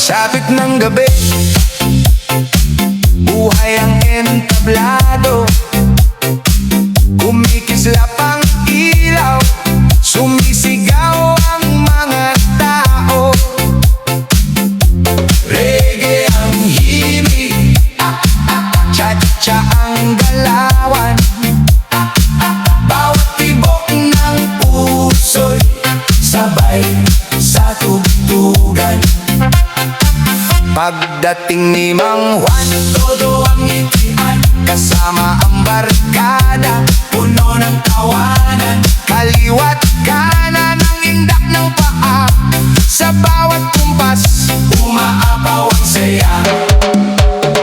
Pagsapit ng gabi, buhay ang entablado. Kumikislap ang ilaw, sumisigaw ang mga tao. Reggae ang himig, cha-cha ang galawan. Bawat tibok ng puso'y sabay sa tugtugan. Pagdating ni Mang Juan, todo ang ngitian, kasama ang barkada, puno ng tawanan. Kaliwat kanan ang indak ng paa, sa bawat kumpas umaapaw ang saya.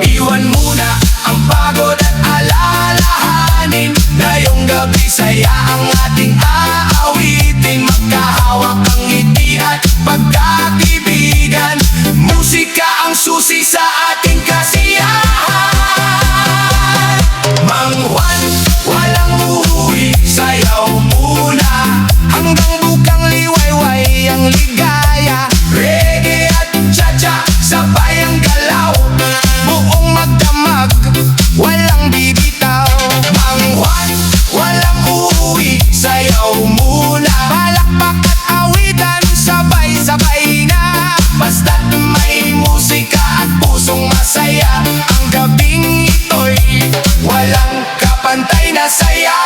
Iwan muna ang pagod at alalahanin, ngayong gabi saya ang ating aawitin. Magkahawak ang ngiti at pagkakaibigan, musika ang susi sa ating kasiyahan. Mang Juan, walang uuwi, sayaw muna hanggang bukang liwayway ang ligaya. Reggae at cha-cha, sabay ang galaw, buong magdamag, walang bibitaw. Mang Juan, walang uuwi, sayaw muna. Palakpak at awitan, sabay-sabay na, basta't may musika at pusong masaya. Ang gabing ito'y walang kapantay na saya.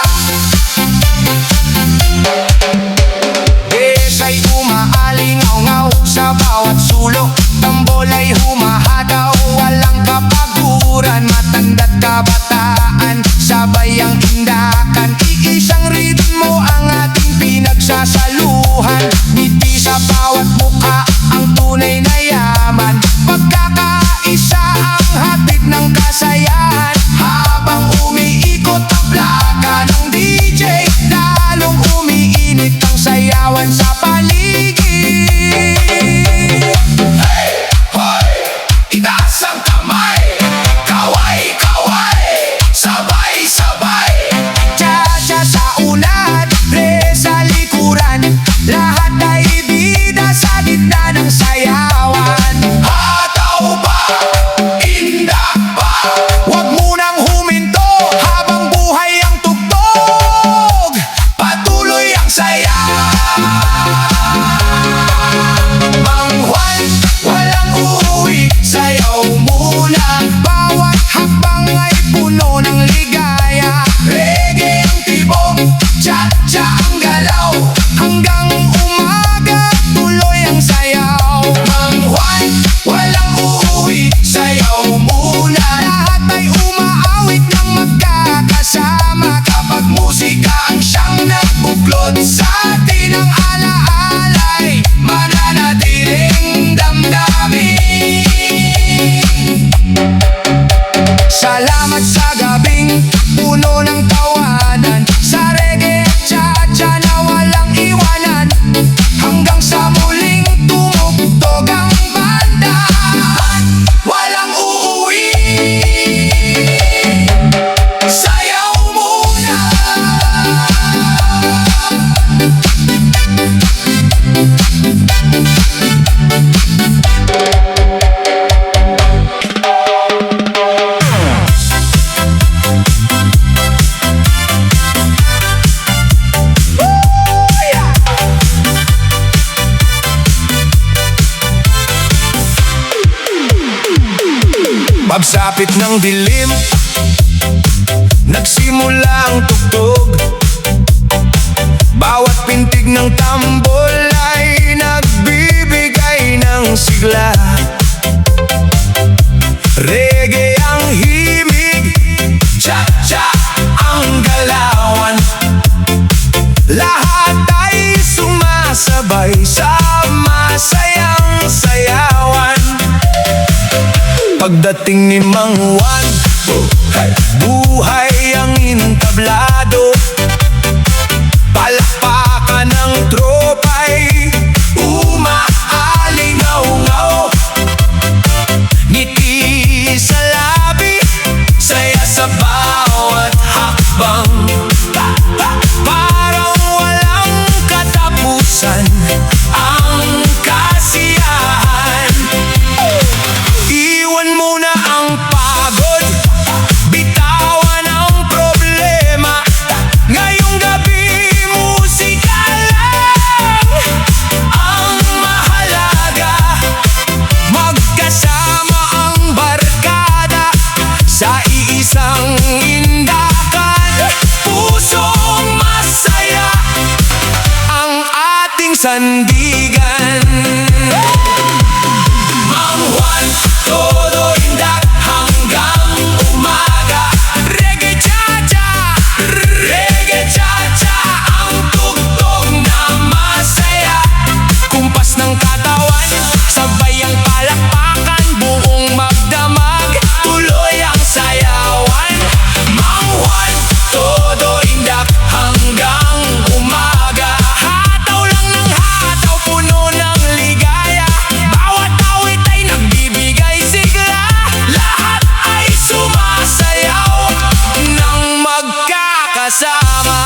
Desa'y umaalingaw-ngaw sa bawat sulok, tambola'y humahataw, walang kapaguran. Matanda't kabataan, sabay ang indakan, iisang ritmo ang ating pinagsasaluhan. Ngiti sa bawat mukha ang tunay na yaman, pagkakaisa ang hatid ng kasayahan. Habang umiikot ang plaka ng DJ, lalong umiinit ang sayawan sa paligid. Hey! Hoy! Itaas ang kamay, kaway, kaway, sabay-sabay. Cha-cha sa unahan, re sa likuran, lahat ay bida sa gitna ng sayawan. Hataw ba? Indak ba? Huwag munang huminto habang buhay ang tugtog, patuloy ang saya. Mang Juan, walang uuwi, sayaw muna. Bawat hakbang ay puno ng ligaya. Reggae ang tibok, cha-cha ang galaw, hanggang umaga tuloy ang sayaw. Mang Juan, walang uuwi, sayaw muna. Lahat ay umaawit ng magkakasama, kapag musika ang siyang nagbuklod sa atin. Ang alaalay, mananatiling damdamin. Salamat sa gabing puno ng tawanan, sa reggae at cha-cha na walang iwanan, hanggang sa muling tumugtog ang banda. Walang uuwi, sayaw muna. Pagsapit ng dilim, nagsimula ang tugtog. Bawat pintig ng tambol ay nagbibigay ng sigla. Reggae ang himig, cha-cha ang galawan, lahat ay sumasabay sa masayang sayawan. Pagdating ni Mang Juan, buhay ang entablado. Palakpakan ng tropa'y umaalingaw-ngaw. Ngiti sa labi, saya sa bawat hakbang, parang walang katapusan ang kasiyahan. sandigan. Mang Juan, todo indak hanggang umaga. Reggae cha-cha, reggae cha-cha, ang tugtog na masaya. Kumpas ng katawan, sabay ang palakpakan, buong magdamag, tuloy ang sayawan. Mang Juan, todo indak hanggang umaga. Hataw lang ng hataw, puno ng ligaya. Bawat awit ay nagbibigay sigla. Lahat ay sumasayaw nang magkakasama.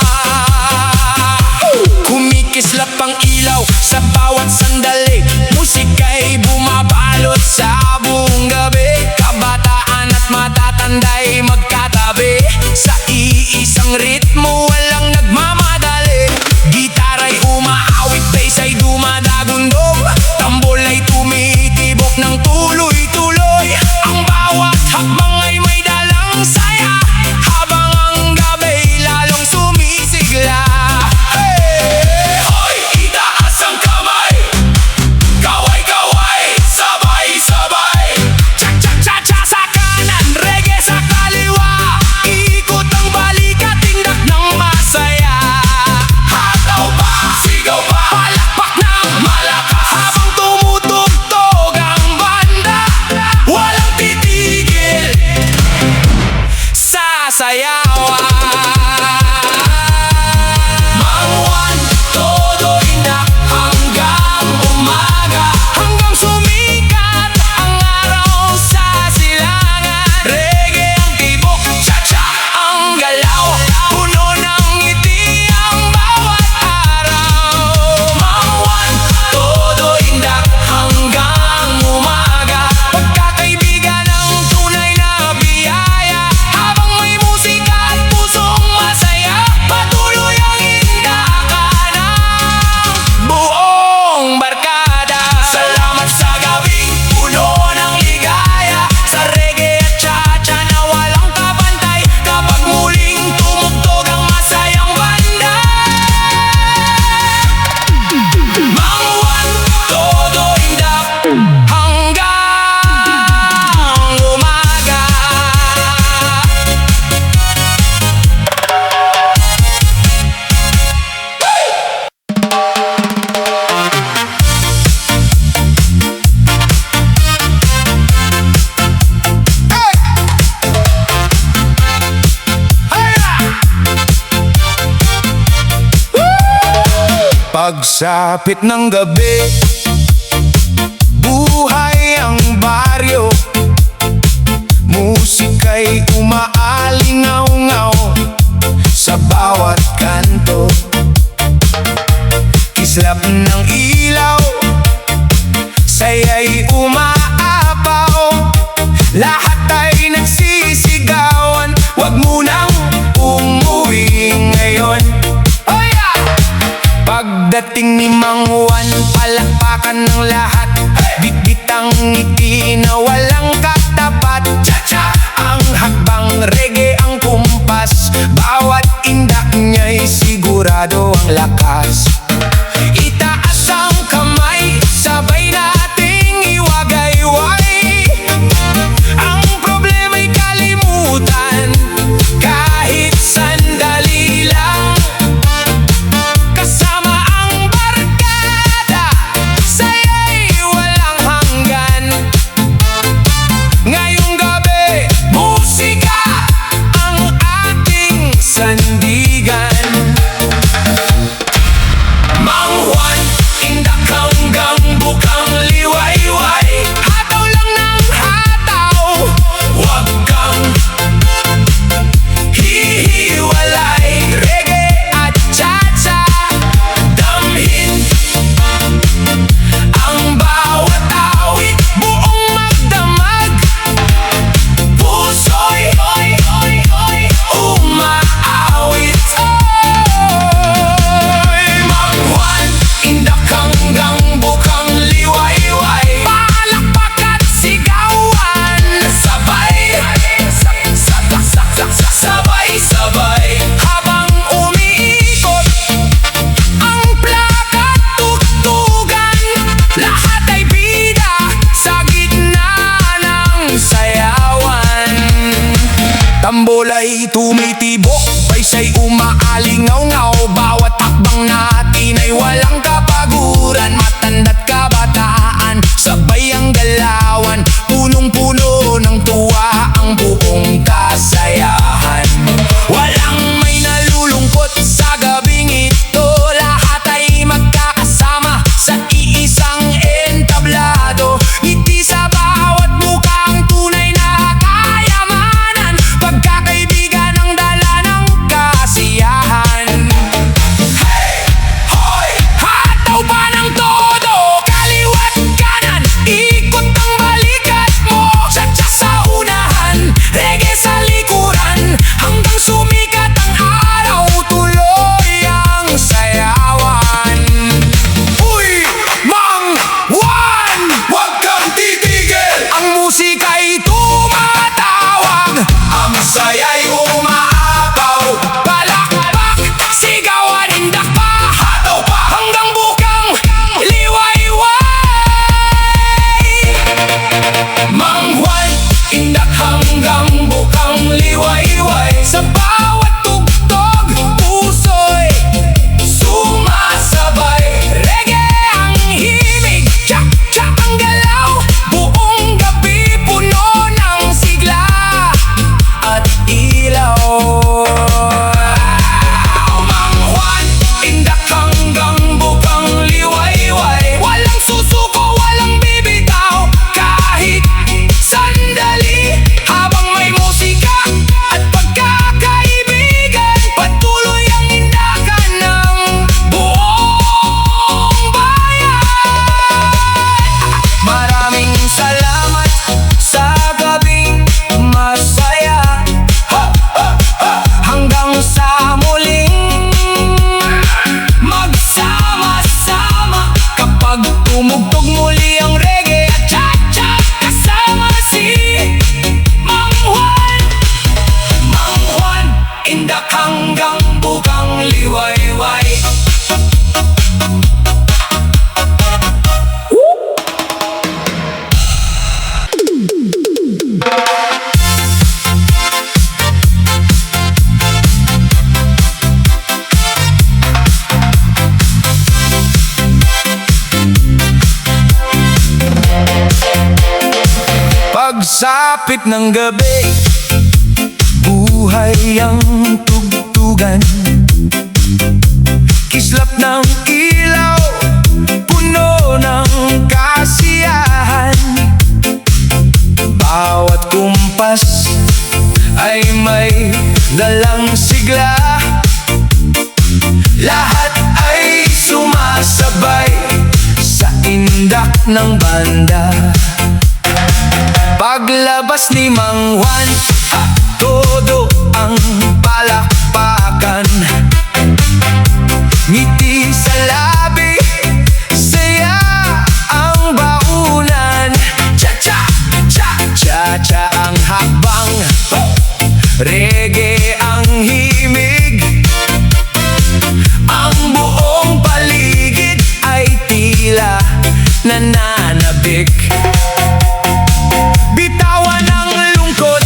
Kumikislap ang ilaw sa bawat sandali. Musika'y bumabalot sa buong gabi. Kabataan at matatanda'y magkatabi. Sa iisang ritmo, walang nagmamadali. Gitara'y umaawit, bass ay dumadagundog. Tambol ay tumitibok ng tuloy-tuloy. Ang bawat hakbang ay may dalang saya, habang ang gabi lalong sumisigla. Hey! Hoy! Itaas ang kamay, kaway-kaway, sabay-sabay. Cha-cha-cha-cha sa kanan, reggae sa kaliwa. Ikot ang balikat, tindak ng masaya. Hataw pa, sigaw pa, palakpak ng malakas. Habang tumutugtog ang banda, walang titigil sa sayawan. Mang Juan, todo indak hanggang umaga. Hanggang sumikat ang araw sa silangan. Reggae ang tibok, cha-cha ang galaw. Puno ng ngiti ang bawat araw. Mang Juan, todo indak hanggang umaga. Pagkakaibigan ang tunay na biyaya. Habang may musika at pusong masaya, patuloy ang indakan ng buong barkada. Salamat sa gabing puno ng ligaya, sa reggae at cha-cha na walang kabantay. Kapag muling tumugtog ang masayang banda. Mang Juan, todo indak hanggang umaga. Pagsapit ng gabi, buhay ang baryo. Musika'y umaalingaw-ngaw sa bawat kanto. Kislap ng ilaw, saya'y umaapaw. Lahat ay nagsisigawan, wag munang umuwi ngayon. Oh yeah! Pagdating ni Mang Juan, palakpakan ng lahat. Bitbit ang ngiti na walang katapat. Cha-cha ang hakbang, reggae ang kumpas. Bawat indak niya'y sigurado ang lakas. Itaas ang kamay, sabay nating iwagayway. Ang problema'y kalimutan, kahit sandali lang. Kasama ang barkada, saya'y walang hanggan. Ngayong gabi, musika ang ating sandigan. tumitibok, baysay umaalingaw-ngaw. Bawat hakbang natin ay walang kapaguran. Matanda't kabataan, sabay ang galawan. Punong-puno ng tuwa ang buong kasayahan. Walang may nalulungkot sa gabing ito. Lahat ay magkakasama sa iisang entablado. Ngiti sa bawat mukang tunay na kayamanan. Pagkakaibigan ang dala ng kasiyahan. Hey! Hoy! Hataw pa ng todo, kaliwat kanan. Ikot ang balikat mo, satsa sa unahan, reggae sa likuran. Hanggang sumikat ang araw, tuloy ang sayawan. Uy! Mang Juan! Huwag kang titigil! Ang musika'y tumatawag, ang saya'y umaapaw. Palakpak, sigawan, indak pa, hataw pa, hanggang bukang liwayway. Mang Juan, indak hanggang bukang liwayway. Sa bawat tugtog, puso'y sumasabay. Reggae ang himig, tsak-tsak ang galaw. Buong gabi puno ng sigla at ilaw. Mang Juan, indak hanggang bukang liwayway. Walang susuko, walang bibitaw, kahit sandali. Habang may musika at pagkakaibigan, patuloy ang indakan ng buong bayan. Maraming salamat sa gabing masaya. Hanggang sa muling magsama-sama. Kapag tumugtog muli ang reggae at cha-cha, kasama si Mang Juan. Mang Juan, indak hanggang bukang liwayway. Pagsapit ng gabi, buhay ang tugtugan. Kislap ng ilaw, puno ng kasiyahan. Bawat kumpas ay may dalang sigla. Lahat ay sumasabay sa indak ng banda. Paglabas ni Mang Juan, todo ang palakpakan. Ngiti sa labi, saya ang baunan. Cha-cha, cha-cha ang hakbang, reggae ang himig. Ang buong paligid ay tila nananabik. Bitawan ang lungkot,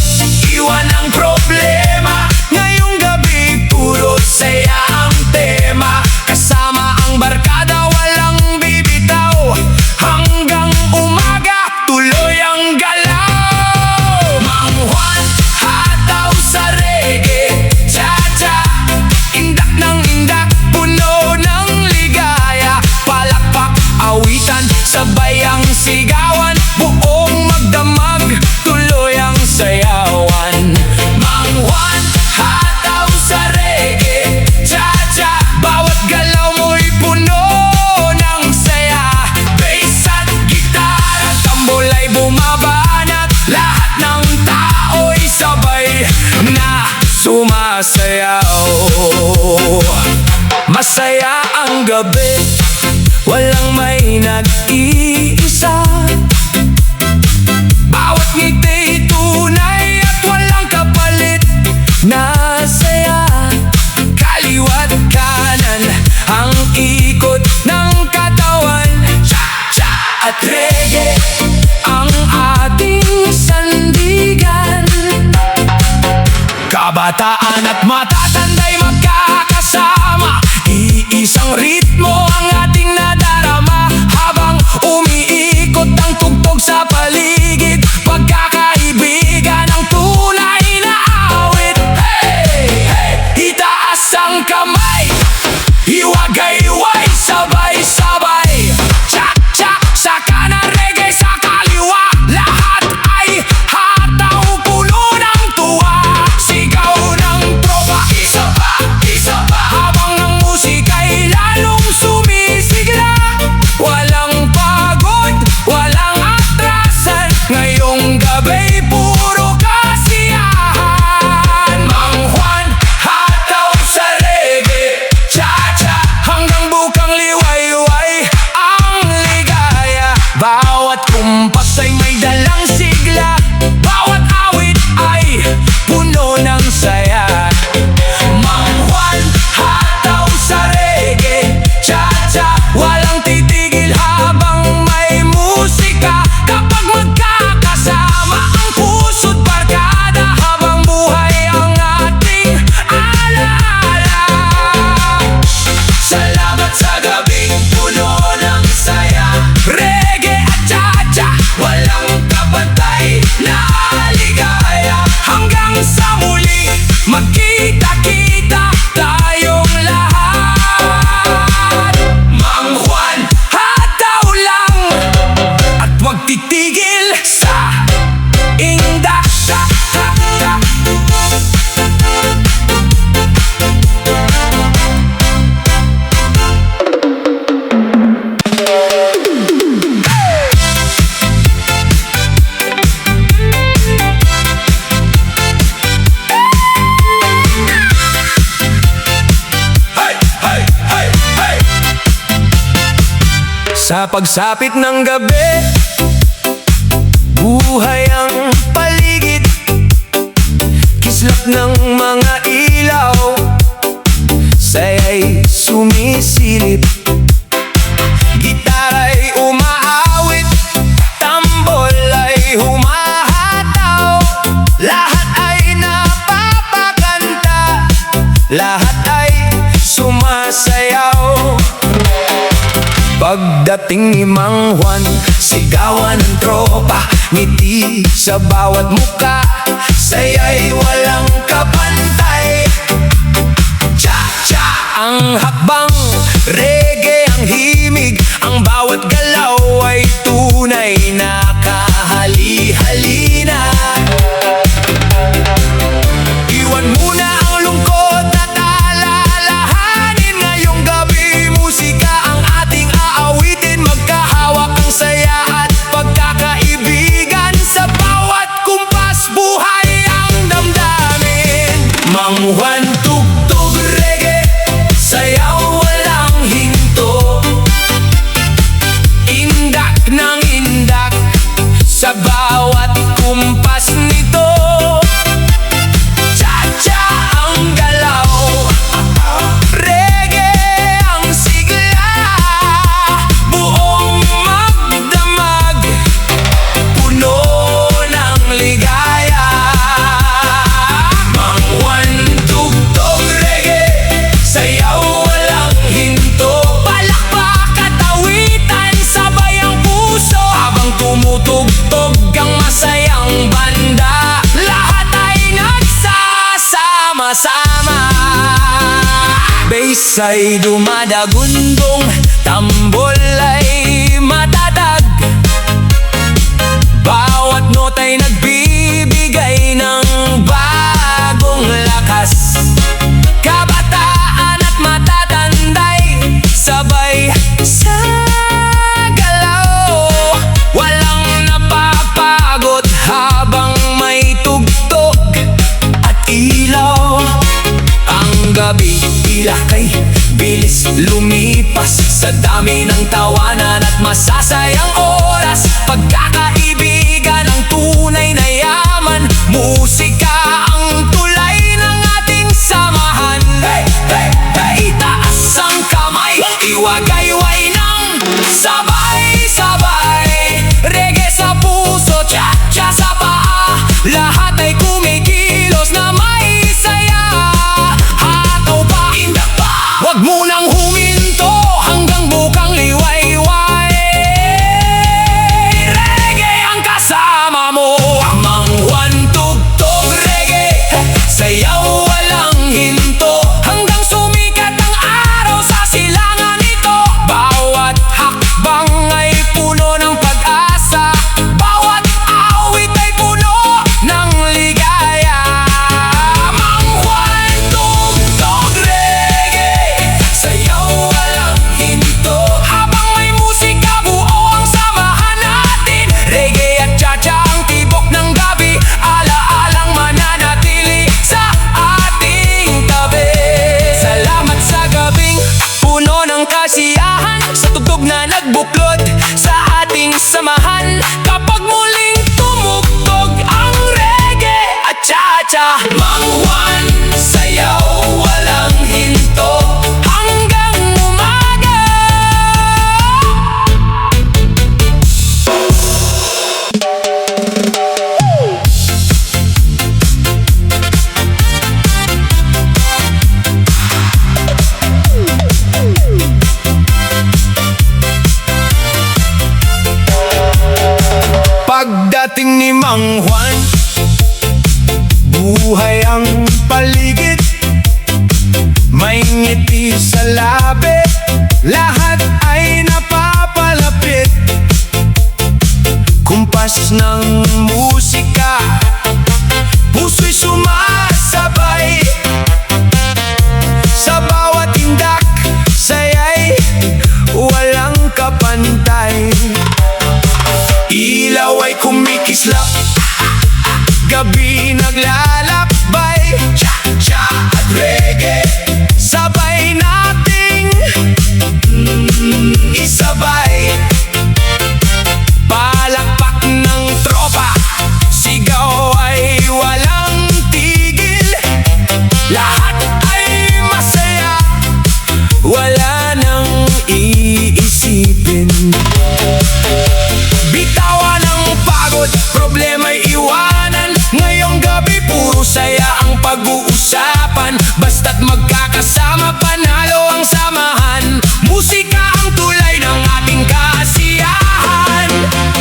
iwan ang problema. Ngayong gabi puro saya ang tema. Kasama ang barkada, walang bibitaw. Hanggang umaga, tuloy ang galaw. Mang Juan, hataw sa reggae, cha-cha, indak ng indak, puno ng ligaya. Palakpak, awitan, sabay ang sigawan. Buong magdamag, tuloy ang sayawan. Mang Juan, hataw sa reggae, cha-cha, bawat galaw mo'y puno ng saya. Bass at gitara, tambol ay bumabanat. Lahat ng tao'y sabay na sumasayaw. Masaya ang gabi, walang may nag-iisa. Bawat ngiti tunay at walang kapalit na saya. Kaliwat kanan ang ikot ng katawan. Cha-cha at reggae ang ating sandigan. Kabataan kabataan at matatanday magkakasama. Iisang ritmo ang ating nadarama habang umiikot ang tugtog sa paligid. Pagkakaibigan ang tunay na awit. Hey, hey, itaas ang kamay, hiwagayway, sabay-sabay. Cha-cha sa kanan, reggae sa kaliwa. Lahat ay hataw, puno ng tuwa. Sigaw ng tropa, isa pa habang ang musika'y lalong sumisigla. Walang pagod, walang atrasan, ngayong gabi puro kasiyahan. Mang Juan, hataw sa reggae, cha-cha hanggang bukang liwayway ang ligaya. Bawat kumpas ay may dalang sigla, bawat awit ay puno ng saya. Mang Juan, hataw sa reggae, cha-cha walang titigil habang may musika. Kapag magkakasama ang puso't barkada, habang buhay ang ating alaala. Salamat sa gabing puno ng saya. Reggae at cha-cha, walang kapantay na ligaya. Hanggang sa muli, magkita-kita tayong lahat. Mang Juan, hataw lang at wag titigil sa indak. Sa pagsapit ng gabi, buhay ang paligid. Kislap ng mga ilaw, saya'y sumisilip. Gitara'y umaawit, tambol ay humahataw. Lahat ay napapakanta, lahat ay sumasayaw. Pagdating ni Mang Juan, sigawan ng tropa, ngiti sa bawat muka. Saya'y walang kapantay, cha-cha ang hakbang, reggae ang himig. Ang bawat galaw ay tunay na kahali-halina. Iwan muna ang lungkot at alalahanin. Ngayong gabi, musika ang ating aawitin. Magkahawak ang saya at pagkakaibigan. Sa bawat kumpas, buhay ang damdamin. Mang Juan, tugtog reggae, sayaw walang hinto. Indak ng indak sa bawat kumpas nito. Cha-cha ang galaw, reggae ang sigla. Buong magdamag, puno ng ligaya. Mang Juan, tugtog reggae, sayaw walang hinto. Palakpak at awitan, sabay ang puso habang tumutugtog ang masayang banda. Lahat ay nagsasama-sama. Bass ay dumadagundong, tambol ay matatag. Bawat nota'y nagbibigay ng bagong lakas. Kabataan at matatanday, sabay sa galaw. Walang napapagod habang may tugtog at ilaw. Ang gabi tila kay bilis lumipas, sa dami ng tawanan at masasayang oras. Pagkakaibigan ang tunay na yaman, musika ang tulay ng ating samahan. Hey, hey, hey, itaas ang kamay, iwagayway ng sabay-sabay. Reggae sa puso, cha-cha sa paa, lahat ay kumikilos na may saya. nagbuklod sa ating samahan kapag muling tumugtog ang reggae at cha-cha. Mang Juan, sayaw walang hinto hanggang umaga. Pagdating ni Mang Juan, buhay ang paligid, may ngiti sa labi, lahat ay napapalapit. Kumpas ng musika, puso'y sumasabay, sa bawat tindak, sayay, walang kapantay. Ilaw ay kumikislap, gabi naglalakbay, cha-cha at reggae, sabay nating isabay. Palakpak ng tropa, sigaw ay walang tigil, lahat ay masaya, wala nang iisipin. Bitawan ang pagod, problema'y iwanan, ngayong gabi puro saya ang pag-uusapan. Basta't magkakasama, panalo ang samahan, musika ang tulay ng ating kasiyahan.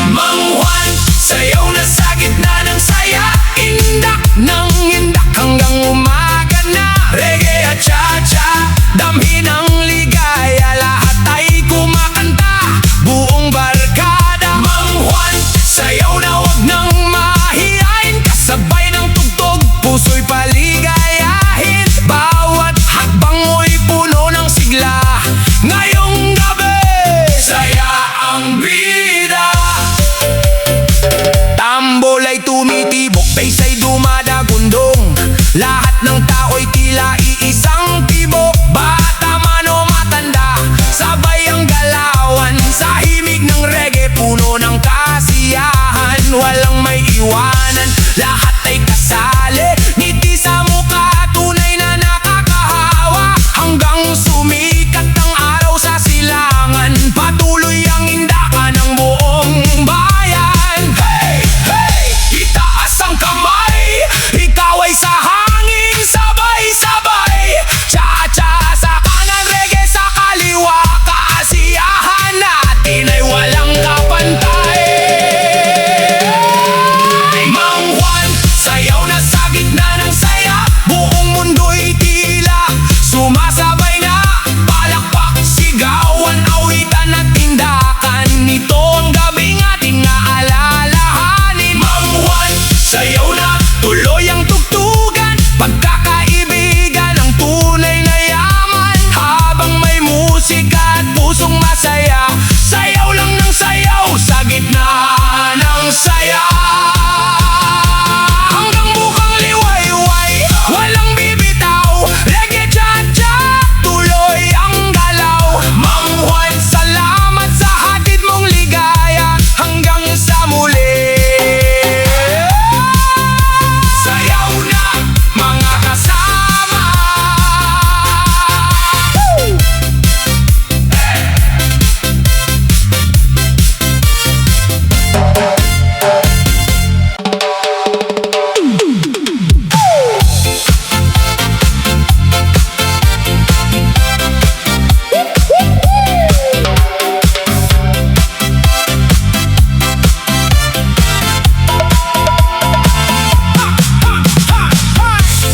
Mang Juan, sayaw na sa gitna ng saya, indak ng indak hanggang umaga na. Reggae at cha-cha, damhin ang ligaya, lahat ay kumakanta, buong barkada. Mang Juan, sayaw na wag nang mahiyain, kasabay ng tugtog, puso'y paligayahin. Bawat hakbang mo'y puno ng sigla, ngayong gabi, saya ang bida. Tambol ay tumitibok, bass ay dumadagundong, lahat ng tao'y tila iisang tibok. Bata man o matanda, sabay ang galawan, sa himig ng reggae, puno ng kasiyahan. Walang may iwanan, lahat ay kasali, ngiti sa mukha, tunay na nakakahawa. Hanggang sumikat ang araw sa silangan, patuloy ang indakan ng buong bayan. Hey, hey, itaas ang kamay, ikaw ay sa hangin, sabay-sabay, cha-cha sa kanan, reggae sa kaliwa, kasiyahan natin ay walang kapantay. Mang Juan, sayaw na sa gitna ng saya, buong mundo'y tila sumasabay na. Palakpak, sigawan, awitan at tindakan, ito ang gabing ating aalalahanin. Mang Juan, sayaw na, tuloy ang tugtugan, pagkakaibigan ang tunay na yaman. Habang may musika at pusong masaya, sayaw lang ng sayaw sa gitna ng saya. Hanggang bukang liwayway, walang bibitaw, reggae cha-cha, tuloy ang galaw. Mang Juan, salamat sa hatid mong ligaya, hanggang sa muli. Sayaw na mga kasama.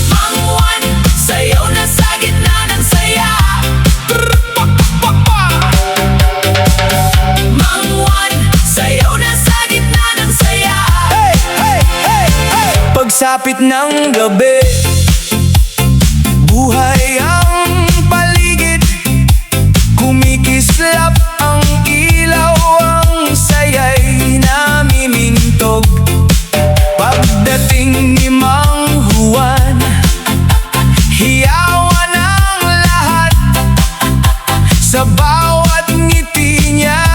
Mang Juan, sayaw na sa gitna ng saya. Mang Juan, sayaw na sa gitna ng saya. Hey, hey, hey, hey. Pagsapit ng gabi, buhay ang paligid, kumikislap ang ilaw, ang saya'y namimintog. Pagdating ni Mang Juan, hiyawan ang lahat, sa bawat ngiti niya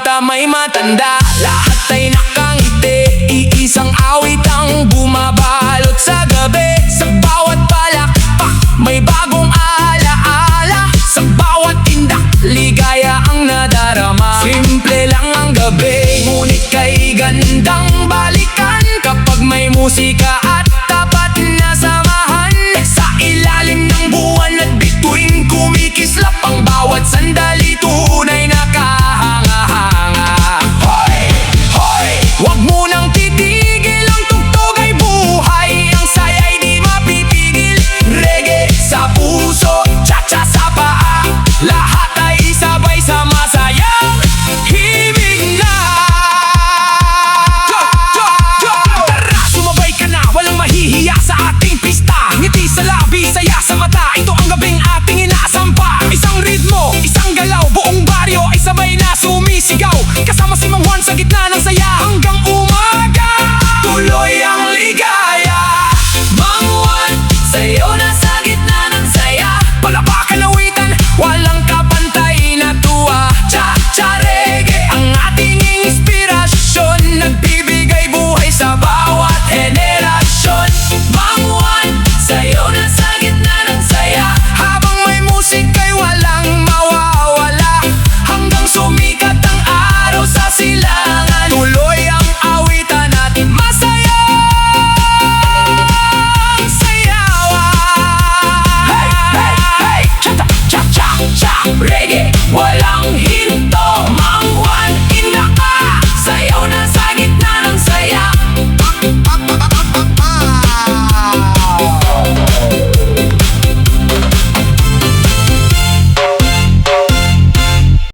bata may matanda, lahat ay nakangiti. Iisang awit ang bumabalot sa gabi. Sa bawat palakpak may bagong alaala. Sa bawat tindak ligaya ang nadarama. Simple lang ang gabi, ngunit kay gandang balikan kapag may musika at tapat na samahan. Sa ilalim ng buwan at bituin kumikislap ang bawat sandali, tunay na kahanga-hanga. Hoy! Hoy! Huwag mo nang titigil, ang tugtog ay buhay. Ang saya'y di mapipigil. Reggae sa puso, cha-cha sa paa, lahat ay sabay sa masayang himig na. Tara, sumabay ka na, walang mahihiya sa ating pista. Ngiti sa labi, saya sa mata, ito ang gabing ating inaasampa. Isang ritmo, isang galaw, buong baryo ay sabay na sumisigaw. Kasama si Mang Juan sa gitna ng saya hanggang umaga. Tuloy ang ligaya, Mang Juan, sa'yo na